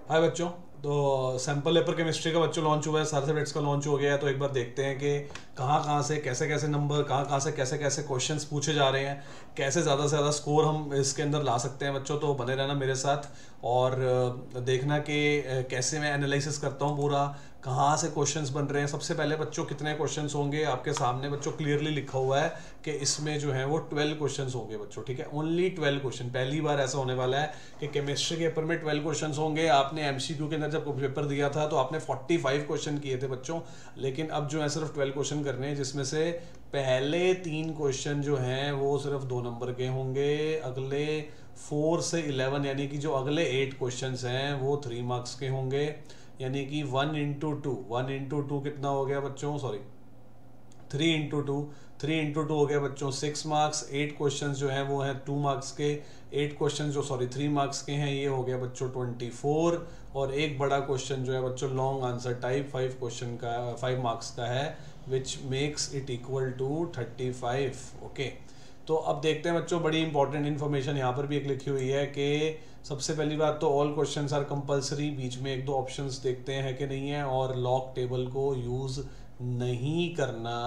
हाय बच्चों। तो sample paper chemistry का बच्चों लॉन्च हुआ है, सारे सब्जेक्ट्स का लॉन्च हो गया है। तो एक बार देखते हैं कि कहाँ कहाँ से कैसे कैसे नंबर, कहाँ कहाँ से कैसे कैसे क्वेश्चंस पूछे जा रहे हैं, कैसे ज़्यादा से ज़्यादा स्कोर हम इसके अंदर ला सकते हैं बच्चों। तो बने रहना मेरे साथ और देखना कि कैसे मैं एनालिसिस करता हूँ पूरा, कहाँ से क्वेश्चंस बन रहे हैं। सबसे पहले बच्चों कितने क्वेश्चंस होंगे आपके सामने बच्चों क्लियरली लिखा हुआ है कि इसमें जो है वो 12 क्वेश्चंस होंगे बच्चों, ठीक है। ओनली 12 क्वेश्चन, पहली बार ऐसा होने वाला है कि केमिस्ट्री के पेपर में 12 क्वेश्चंस होंगे। आपने एमसीक्यू के अंदर जब पेपर दिया था तो आपने 45 क्वेश्चन किए थे बच्चों, लेकिन अब जो है सिर्फ 12 क्वेश्चन करने हैं, जिसमें से पहले 3 क्वेश्चन जो हैं वो सिर्फ 2 नंबर के होंगे। अगले 4 से 11 यानी कि जो अगले 8 क्वेश्चंस हैं वो 3 मार्क्स के होंगे। यानी कि 1 इंटू टू कितना हो गया बच्चों, सॉरी 3 इंटू टू हो गया बच्चों 6 मार्क्स। 8 क्वेश्चन जो हैं वो हैं 2 मार्क्स के। 8 क्वेश्चन जो, सॉरी 3 मार्क्स के हैं, ये हो गया बच्चों 24। और एक बड़ा क्वेश्चन जो है बच्चों लॉन्ग आंसर टाइप 5 मार्क्स का है, which makes it equal to 35। Okay, तो अब देखते हैं बच्चों, बड़ी इंपॉर्टेंट इन्फॉर्मेशन यहाँ पर भी एक लिखी हुई है कि सबसे पहली बात तो ऑल क्वेश्चंस आर कंपलसरी। बीच में एक दो ऑप्शंस देखते हैं कि नहीं है, और लॉग टेबल को यूज़ नहीं करना।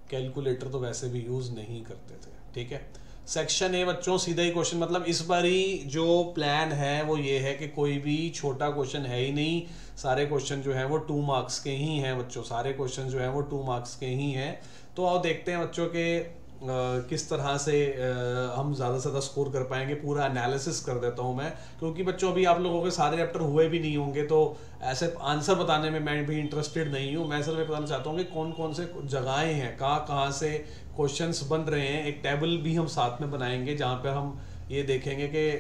कैलकुलेटर तो वैसे भी यूज़ नहीं करते थे, ठीक है। सेक्शन ए बच्चों सीधा ही क्वेश्चन, मतलब इस बारी जो प्लान है वो ये है कि कोई भी छोटा क्वेश्चन है ही नहीं। सारे क्वेश्चन जो है वो 2 मार्क्स के ही हैं बच्चों, सारे क्वेश्चन जो है वो 2 मार्क्स के ही हैं। तो आओ देखते हैं बच्चों के किस तरह से हम ज़्यादा से ज़्यादा स्कोर कर पाएंगे। पूरा एनालिसिस कर देता हूँ मैं, क्योंकि बच्चों अभी आप लोगों के सारे चैप्टर हुए भी नहीं होंगे, तो ऐसे आंसर बताने में मैं भी इंटरेस्टेड नहीं हूँ। मैं सिर्फ बताना चाहता हूँ कि कौन कौन से जगहें हैं, कहाँ कहाँ से क्वेश्चंस बन रहे हैं। एक टेबल भी हम साथ में बनाएंगे जहाँ पर हम ये देखेंगे कि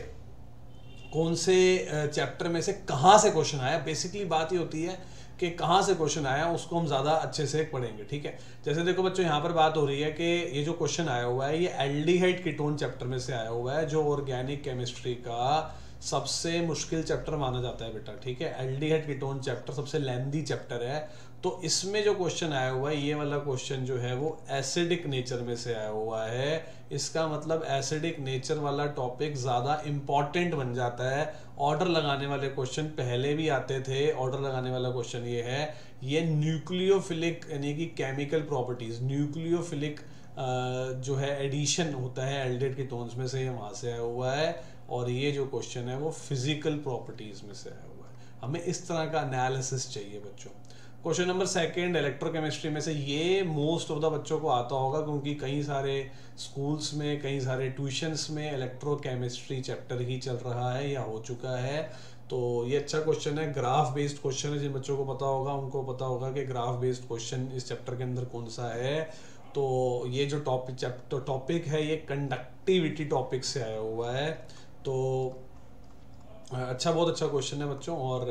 कौन से चैप्टर में से कहाँ से क्वेश्चन आया। बेसिकली बात ये होती है कि कहाँ से क्वेश्चन आया उसको हम ज़्यादा अच्छे से पढ़ेंगे, ठीक है। जैसे देखो बच्चों, यहाँ पर बात हो रही है कि ये जो क्वेश्चन आया हुआ है ये एल्डिहाइड कीटोन चैप्टर में से आया हुआ है, जो ऑर्गेनिक केमिस्ट्री का सबसे मुश्किल चैप्टर माना जाता है बेटा, ठीक है। एल्डिहाइड कीटोन चैप्टर सबसे लेंदी चैप्टर है। तो इसमें जो क्वेश्चन आया हुआ है, ये वाला क्वेश्चन जो है वो एसिडिक नेचर में से आया हुआ है। इसका मतलब एसिडिक नेचर वाला टॉपिक ज़्यादा इम्पॉर्टेंट बन जाता है। ऑर्डर लगाने वाले क्वेश्चन पहले भी आते थे। ऑर्डर लगाने वाला क्वेश्चन ये है, ये न्यूक्लियोफिलिक यानी कि केमिकल प्रॉपर्टीज, न्यूक्लियोफिलिक जो है एडिशन होता है एल्डिहाइड कीटोन्स में से, वहाँ से आया हुआ है। और ये जो क्वेश्चन है वो फिजिकल प्रॉपर्टीज में से आया हुआ है। हमें इस तरह का एनालिसिस चाहिए बच्चों। क्वेश्चन नंबर सेकंड इलेक्ट्रोकेमिस्ट्री में से, ये मोस्ट ऑफ द बच्चों को आता होगा क्योंकि कई सारे स्कूल्स में, कई सारे ट्यूशन्स में इलेक्ट्रोकेमिस्ट्री चैप्टर ही चल रहा है या हो चुका है। तो ये अच्छा क्वेश्चन है, ग्राफ बेस्ड क्वेश्चन है। जिन बच्चों को पता होगा उनको पता होगा कि ग्राफ बेस्ड क्वेश्चन इस चैप्टर के अंदर कौन सा है। तो ये जो टॉपिक है ये कंडक्टिविटी टॉपिक से आया हुआ है। तो अच्छा, बहुत अच्छा क्वेश्चन है बच्चों, और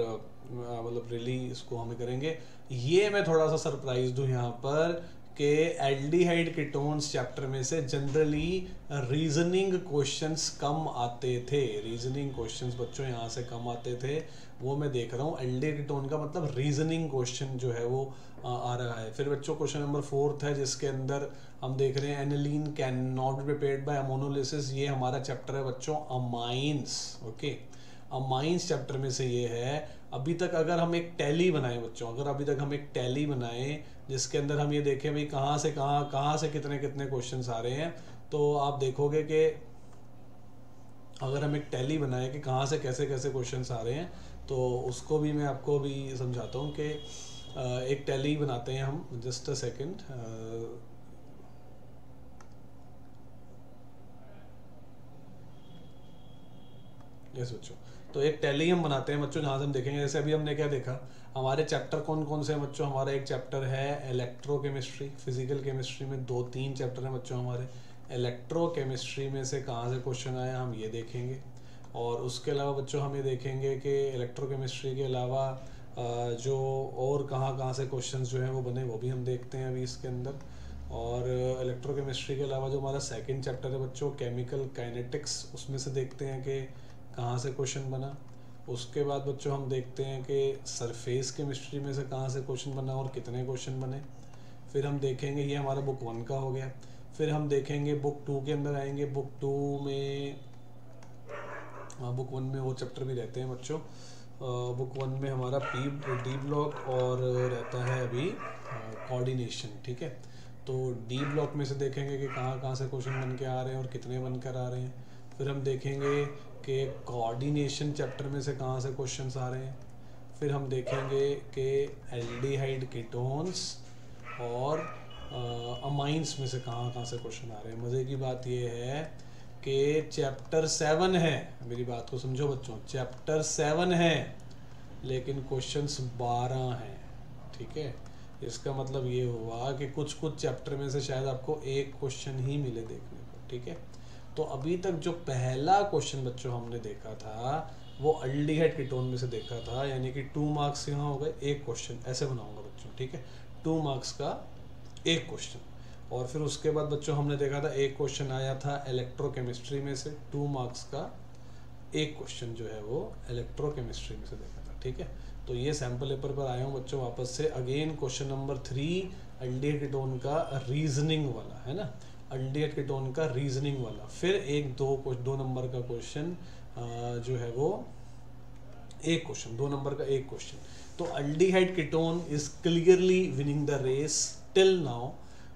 मतलब रियली इसको हमें करेंगे। ये मैं थोड़ा सा सरप्राइज हूँ यहाँ पर कि एल्डिहाइड कीटोन्स चैप्टर में से जनरली रीजनिंग क्वेश्चंस कम आते थे। रीजनिंग क्वेश्चंस बच्चों यहाँ से कम आते थे, वो मैं देख रहा हूँ। एल्डिहाइड कीटोन का मतलब रीजनिंग क्वेश्चन जो है वो आ रहा है। फिर बच्चों क्वेश्चन नंबर 4 है, जिसके अंदर हम देख रहे हैं aniline can not be prepared by ammonolysis. ये हमारा चैप्टर है बच्चों अमाइंस, ओके। अमाइंस चैप्टर में से ये है। अभी तक अगर हम एक टैली बनाएं बच्चों, अगर अभी तक हम एक टैली बनाएं जिसके अंदर हम ये देखें भाई कहाँ से कितने कितने क्वेश्चंस आ रहे हैं, तो आप देखोगे कि अगर हम एक टैली बनाएं कि कहाँ से कैसे कैसे क्वेश्चंस आ रहे हैं, तो उसको भी मैं आपको भी समझाता हूँ कि एक टैली बनाते हैं हम। Just a second. यस बच्चों, तो एक टैली हम बनाते हैं बच्चों, जहाँ से हम देखेंगे। जैसे अभी हमने क्या देखा, हमारे चैप्टर कौन कौन से हैं बच्चों। हमारा एक चैप्टर है इलेक्ट्रोकेमिस्ट्री, फिजिकल केमिस्ट्री में 2-3 चैप्टर हैं बच्चों हमारे। इलेक्ट्रोकेमिस्ट्री में से कहाँ से क्वेश्चन आया हम ये देखेंगे। और उसके अलावा बच्चों हम ये देखेंगे कि इलेक्ट्रोकेमिस्ट्री के अलावा जो और कहाँ कहाँ से क्वेश्चन जो हैं वो बने, वो भी हम देखते हैं अभी इसके अंदर। और इलेक्ट्रोकेमिस्ट्री के अलावा जो हमारा सेकंड चैप्टर है बच्चों केमिकल काइनेटिक्स, उसमें से देखते हैं कि कहाँ से क्वेश्चन बना। उसके बाद बच्चों हम देखते हैं कि सरफेस केमिस्ट्री में से कहाँ से क्वेश्चन बना और कितने क्वेश्चन बने। फिर हम देखेंगे, ये हमारा बुक 1 का हो गया। फिर हम देखेंगे बुक 2 के अंदर आएंगे। बुक 2 में, हाँ बुक 1 में वो चैप्टर भी रहते हैं बच्चों। बुक 1 में हमारा डी ब्लॉक और रहता है अभी कोऑर्डिनेशन, ठीक है। तो डी ब्लॉक में से देखेंगे कि कहाँ कहाँ से क्वेश्चन बन के आ रहे हैं और कितने बनकर आ रहे हैं। फिर हम देखेंगे कि कोऑर्डिनेशन चैप्टर में से कहाँ से क्वेश्चंस आ रहे हैं। फिर हम देखेंगे कि एल्डिहाइड कीटोन्स और अमाइंस में से कहाँ कहाँ से क्वेश्चन आ रहे हैं। मज़े की बात ये है कि चैप्टर 7 है, मेरी बात को समझो बच्चों, चैप्टर 7 है लेकिन क्वेश्चंस 12 हैं, ठीक है। इसका मतलब ये हुआ कि कुछ कुछ चैप्टर में से शायद आपको एक क्वेश्चन ही मिले देखने को, ठीक है। तो अभी तक जो पहला क्वेश्चन बच्चों हमने देखा था वो अल्डिहाइड कीटोन में से देखा था, यानी कि 2 मार्क्स यहाँ हो गए, एक क्वेश्चन ऐसे बनाऊंगा बच्चों, ठीक है। 2 मार्क्स का एक क्वेश्चन। और फिर उसके बाद बच्चों हमने देखा था एक क्वेश्चन आया था इलेक्ट्रोकेमिस्ट्री में से, 2 मार्क्स का एक क्वेश्चन जो है वो इलेक्ट्रोकेमिस्ट्री में से देखा था, ठीक है। तो ये सैम्पल पेपर पर आया हूँ बच्चों वापस से। Again question number 3 aldehyde ketone का रीजनिंग वाला है ना, अल्डिहाइड कीटोन का रीजनिंग वाला। फिर एक 2 नंबर का क्वेश्चन जो है वो एक क्वेश्चन, 2 नंबर का एक क्वेश्चन। तो aldehyde ketone is clearly winning the race till now,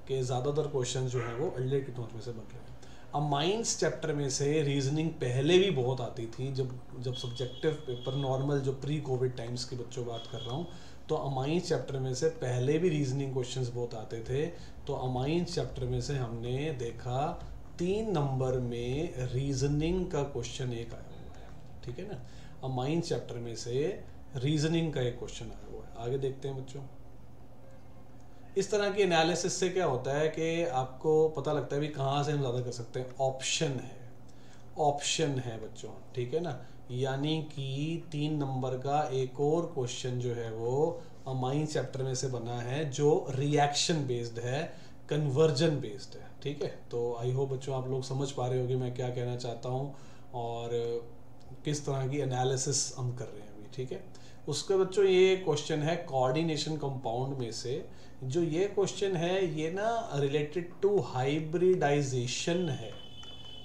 के ज़्यादातर क्वेश्चन जो है वो अल्डिहाइड कीटोन में से बन रहे हैं। अमाइंस चैप्टर में से रीजनिंग पहले भी बहुत आती थी, जब सब्जेक्टिव पेपर नॉर्मल जो प्री कोविड टाइम्स की बच्चों बात कर रहा हूँ, तो अमाइंस चैप्टर में से पहले भी रीजनिंग क्वेश्चंस बहुत आते थे। तो अमाइंस चैप्टर में से हमने देखा 3 नंबर में रीजनिंग का क्वेश्चन एक आया हुआ है, ठीक है ना। अमाइंस चैप्टर में से रीजनिंग का एक क्वेश्चन आया हुआ है। आगे देखते हैं बच्चों। इस तरह की एनालिसिस से क्या होता है कि आपको पता लगता है भी कहाँ से हम ज़्यादा कर सकते हैं। ऑप्शन है बच्चों, ठीक है ना। यानी कि 3 नंबर का एक और क्वेश्चन जो है वो अमाइंस चैप्टर में से बना है, जो रिएक्शन बेस्ड है, कन्वर्जन बेस्ड है, ठीक है। तो आई होप बच्चों आप लोग समझ पा रहे होगे मैं क्या कहना चाहता हूँ और किस तरह की एनालिसिस हम कर रहे हैं अभी, ठीक है। उसके बच्चों ये क्वेश्चन है कोऑर्डिनेशन कंपाउंड में से। जो ये क्वेश्चन है ये ना रिलेटेड टू हाइब्रिडाइजेशन है,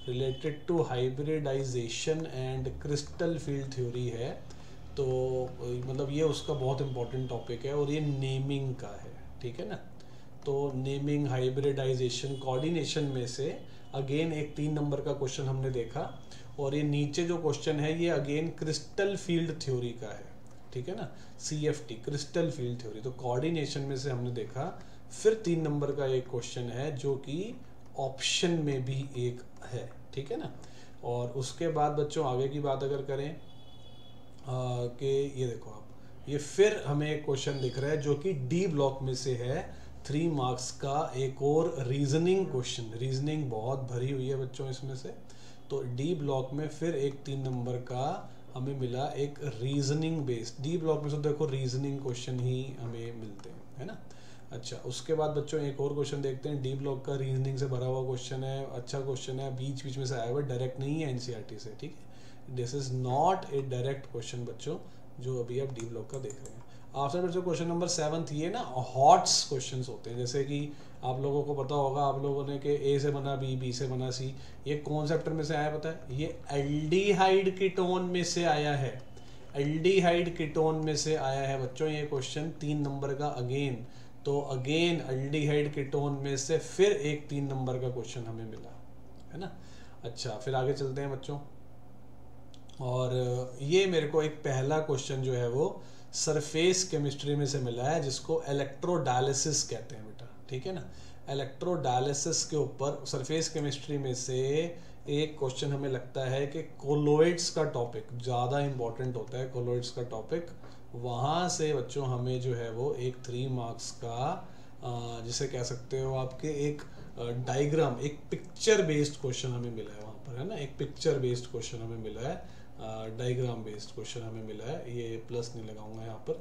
related to hybridization and crystal field theory है। तो मतलब ये उसका बहुत इंपॉर्टेंट टॉपिक है और ये नेमिंग का है, ठीक है ना। तो नेमिंग, हाइब्रिडाइजेशन, कोऑर्डिनेशन में से अगेन एक 3 नंबर का क्वेश्चन हमने देखा। और ये नीचे जो क्वेश्चन है ये अगेन क्रिस्टल फील्ड थ्योरी का है, ठीक है ना, CFT क्रिस्टल फील्ड थ्योरी। तो कोऑर्डिनेशन में से हमने देखा। फिर 3 नंबर का एक क्वेश्चन है जो कि ऑप्शन में भी एक है, ठीक है ना। और उसके बाद बच्चों आगे की बात अगर करें कि ये देखो आप, ये फिर हमें एक क्वेश्चन दिख रहा है जो कि डी ब्लॉक में से है, 3 मार्क्स का एक और रीजनिंग क्वेश्चन। रीजनिंग बहुत भरी हुई है बच्चों इसमें से। तो डी ब्लॉक में फिर एक 3 नंबर का हमें मिला एक रीजनिंग बेस्ड। डी ब्लॉक में से देखो रीजनिंग क्वेश्चन ही हमें मिलते हैं, है ना। अच्छा, उसके बाद बच्चों एक और क्वेश्चन देखते हैं। डी ब्लॉक का रीजनिंग से भरा हुआ क्वेश्चन है, अच्छा क्वेश्चन है, बीच बीच में से आया हुआ, डायरेक्ट नहीं है NCERT से, ठीक है। This is not a direct question बच्चों जो अभी आप डी ब्लॉक का देख रहे हैं। आफ्टर बच्चों क्वेश्चन नंबर 7 ये ना हॉट्स क्वेश्चन होते हैं, जैसे कि आप लोगों को पता होगा, आप लोगों ने कि A से बना B, B से बना C। ये कौन चैप्टर में से आया पता है? ये एल्डिहाइड कीटोन में से आया है, एल्डिहाइड कीटोन में से आया है बच्चों ये क्वेश्चन, 3 नंबर का अगेन। तो अगेन एल्डिहाइड कीटोन में से फिर एक 3 नंबर का क्वेश्चन हमें मिला, है ना। अच्छा, फिर आगे चलते हैं बच्चों। और ये मेरे को एक पहला क्वेश्चन जो है वो सरफेस केमिस्ट्री में से मिला है, जिसको इलेक्ट्रोडायलिसिस कहते हैं बेटा, ठीक है ना। इलेक्ट्रोडायलिसिस के ऊपर सरफेस केमिस्ट्री में से एक क्वेश्चन हमें लगता है कि कोलोइड्स का टॉपिक ज़्यादा इंपॉर्टेंट होता है, कोलोइड्स का टॉपिक। वहाँ से बच्चों हमें जो है वो एक 3 मार्क्स का जिसे कह सकते हो आपके एक डायग्राम, एक पिक्चर बेस्ड क्वेश्चन हमें मिला है वहाँ पर, है ना। एक पिक्चर बेस्ड क्वेश्चन हमें मिला है, डायग्राम बेस्ड क्वेश्चन हमें मिला है। ये प्लस नहीं लगाऊंगा यहाँ पर।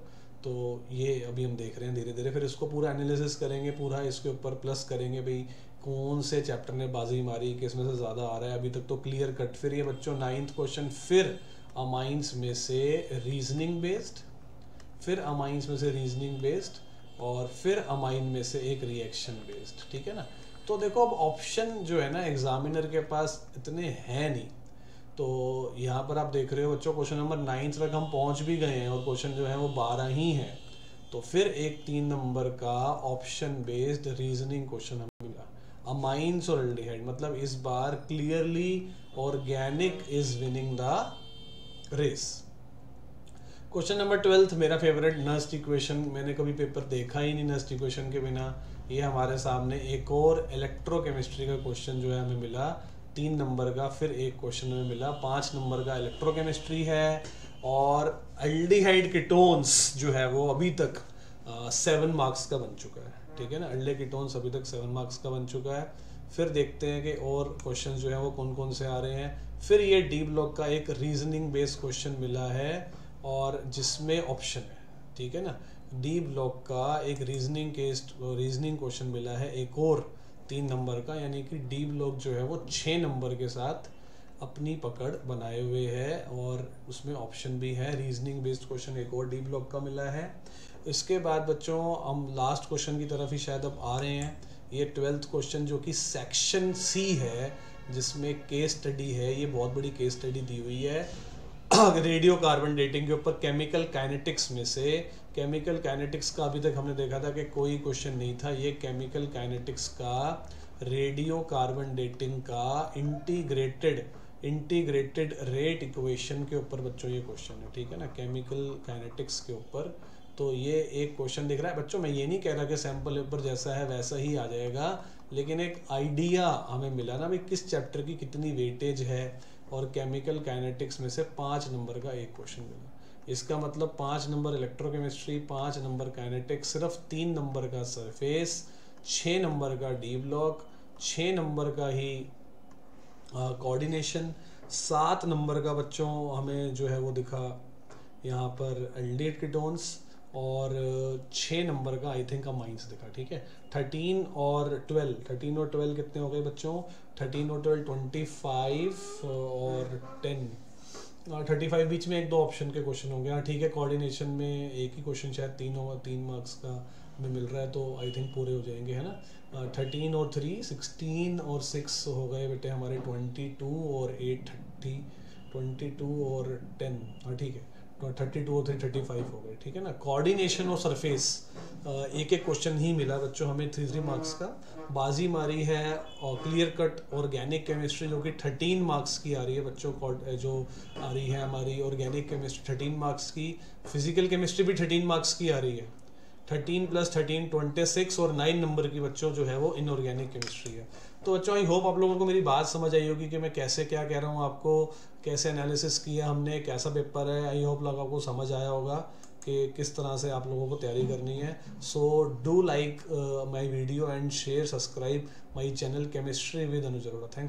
तो ये अभी हम देख रहे हैं धीरे धीरे, फिर इसको पूरा एनालिसिस करेंगे, पूरा इसके ऊपर प्लस करेंगे भाई कौन से चैप्टर ने बाजी मारी, किस में से ज़्यादा आ रहा है। अभी तक तो क्लियर कट। फिर ये बच्चों 9th क्वेश्चन फिर अमाइंस में से रीजनिंग बेस्ड, फिर अमाइंस में से रीजनिंग बेस्ड, और फिर अमाइन में से एक रिएक्शन बेस्ड, ठीक है ना। तो देखो अब ऑप्शन जो है ना एग्जामिनर के पास इतने हैं नहीं, तो यहाँ पर आप देख रहे हो बच्चों क्वेश्चन नंबर 9 तक हम पहुँच भी गए हैं और क्वेश्चन जो है वो 12 ही हैं। तो फिर एक 3 नंबर का ऑप्शन बेस्ड रीजनिंग क्वेश्चन हमें मिला, अमाइंस और एल्डिहाइड, मतलब इस बार clearly organic is winning the race. Question number 12 मेरा फेवरेट, नस्ट इक्वेशन, मैंने कभी पेपर देखा ही नहीं नस्ट इक्वेशन के बिना। ये हमारे सामने एक और इलेक्ट्रोकेमिस्ट्री का क्वेश्चन जो है हमें मिला 3 नंबर का, फिर एक क्वेश्चन हमें मिला 5 नंबर का इलेक्ट्रोकेमिस्ट्री है। और एल्डिहाइड कीटोन्स जो है वो अभी तक 7 मार्क्स का बन चुका है, ठीक है ना, एल्डिहाइड कीटोन्स अभी तक 7 मार्क्स का बन चुका है। फिर देखते हैं कि और क्वेश्चन जो है वो कौन कौन से आ रहे हैं। फिर ये डी ब्लॉक का एक रीजनिंग बेस्ड क्वेश्चन मिला है और जिसमें ऑप्शन है, ठीक है ना। डी ब्लॉक का एक रीजनिंग क्वेश्चन मिला है एक और 3 नंबर का, यानी कि डी ब्लॉक जो है वो 6 नंबर के साथ अपनी पकड़ बनाए हुए है और उसमें ऑप्शन भी है। रीजनिंग बेस्ड क्वेश्चन एक और डी ब्लॉक का मिला है। इसके बाद बच्चों हम लास्ट क्वेश्चन की तरफ ही शायद अब आ रहे हैं। ये 12th क्वेश्चन जो कि सेक्शन सी है, जिसमें केस स्टडी है, ये बहुत बड़ी केस स्टडी दी हुई है रेडियो कार्बन डेटिंग के ऊपर केमिकल काइनेटिक्स में से। केमिकल काइनेटिक्स का अभी तक हमने देखा था कि कोई क्वेश्चन नहीं था, ये केमिकल काइनेटिक्स का रेडियो कार्बन डेटिंग का इंटीग्रेटेड रेट इक्वेशन के ऊपर बच्चों ये क्वेश्चन है, ठीक है ना, केमिकल काइनेटिक्स के ऊपर। तो ये एक क्वेश्चन दिख रहा है बच्चों, मैं ये नहीं कह रहा कि सैम्पल पेपर जैसा है वैसा ही आ जाएगा, लेकिन एक आइडिया हमें मिला ना भाई किस चैप्टर की कितनी वेटेज है। और केमिकल काइनेटिक्स में से 5 नंबर का एक क्वेश्चन मिला, इसका मतलब 5 नंबर इलेक्ट्रोकेमिस्ट्री, 5 नंबर काइनेटिक्स, सिर्फ 3 नंबर का सरफेस, 6 नंबर का डी ब्लॉक, 6 नंबर का ही कोऑर्डिनेशन, 7 नंबर का बच्चों हमें जो है वो दिखा यहाँ पर एल्डिहाइड कीटोन्स, और 6 नंबर का आई थिंक अमाइंस दिखा, ठीक है। 13 और 12 कितने हो गए बच्चों, 13 और 12 25 और 10 35 बीच में 1-2 ऑप्शन के क्वेश्चन हो गया, ठीक है। कोऑर्डिनेशन में एक ही क्वेश्चन शायद 3 मार्क्स का हमें मिल रहा है, तो आई थिंक पूरे हो जाएंगे, है ना। 13 और 3 16 और 6 हो गए बेटे हमारे 22 और 8 30, 22 और 10, हाँ ठीक है, 32 और 3 35 हो गए, ठीक है ना। कोऑर्डिनेशन और सरफेस एक एक क्वेश्चन ही मिला बच्चों हमें 3 मार्क्स का। बाजी मारी है और क्लियर कट ऑर्गेनिक केमिस्ट्री जो कि 13 मार्क्स की आ रही है बच्चों, जो आ रही है हमारी ऑर्गेनिक केमिस्ट्री 13 मार्क्स की। फिजिकल केमिस्ट्री भी 13 मार्क्स की आ रही है, 13 + 13 26, और 9 नंबर की बच्चों जो है वो इनऑर्गेनिक केमिस्ट्री है। तो बच्चों आई होप आप लोगों को मेरी बात समझ आई होगी कि मैं कैसे क्या कह रहा हूँ आपको, कैसे एनालिसिस किया हमने, कैसा पेपर है। आई होप लोगों को समझ आया होगा कि किस तरह से आप लोगों को तैयारी करनी है। So do like my video and share, subscribe my channel chemistry with Anuj Arora. Thank